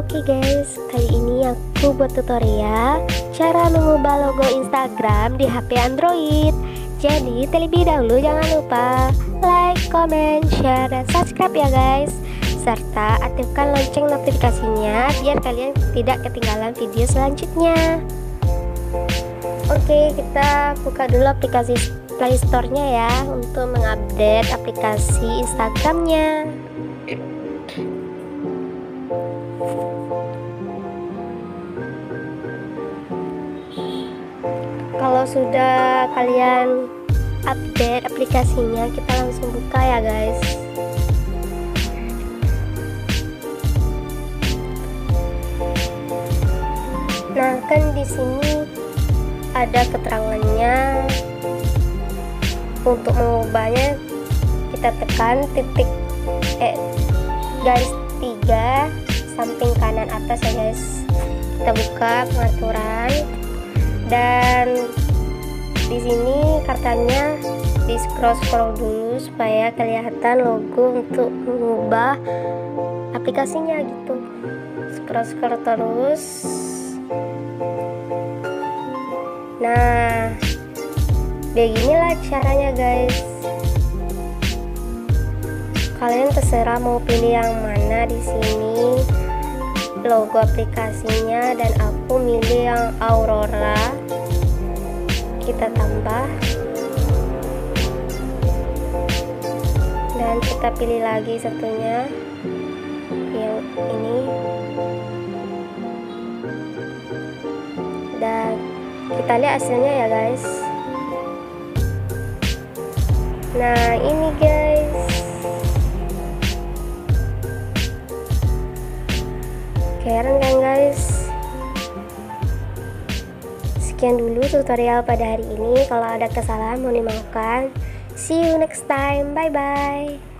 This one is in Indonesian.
Oke guys, kali ini aku buat tutorial cara mengubah logo Instagram di HP Android. Jadi terlebih dahulu jangan lupa like, comment, share, dan subscribe ya guys. Serta aktifkan lonceng notifikasinya biar kalian tidak ketinggalan video selanjutnya. Oke, kita buka dulu aplikasi Play Store-nya ya untuk mengupdate aplikasi Instagram-nya. Kalau sudah kalian update aplikasinya, kita langsung buka ya guys. Nah, kan di sini ada keterangannya. Untuk mengubahnya kita tekan titik garis 3 samping kanan atas ya guys. Kita buka pengaturan dan di sini katanya di scroll dulu supaya kelihatan logo untuk mengubah aplikasinya gitu. Scroll terus. Nah, beginilah caranya guys. Kalian terserah mau pilih yang mana di sini logo aplikasinya, dan aku milih yang Aurora. Kita tambah dan kita pilih lagi satunya yang ini, dan kita lihat hasilnya ya guys. Nah ini guys, keren kan guys. Sekian dulu tutorial pada hari ini. Kalau ada kesalahan mohon dimaafkan. See you next time, bye bye.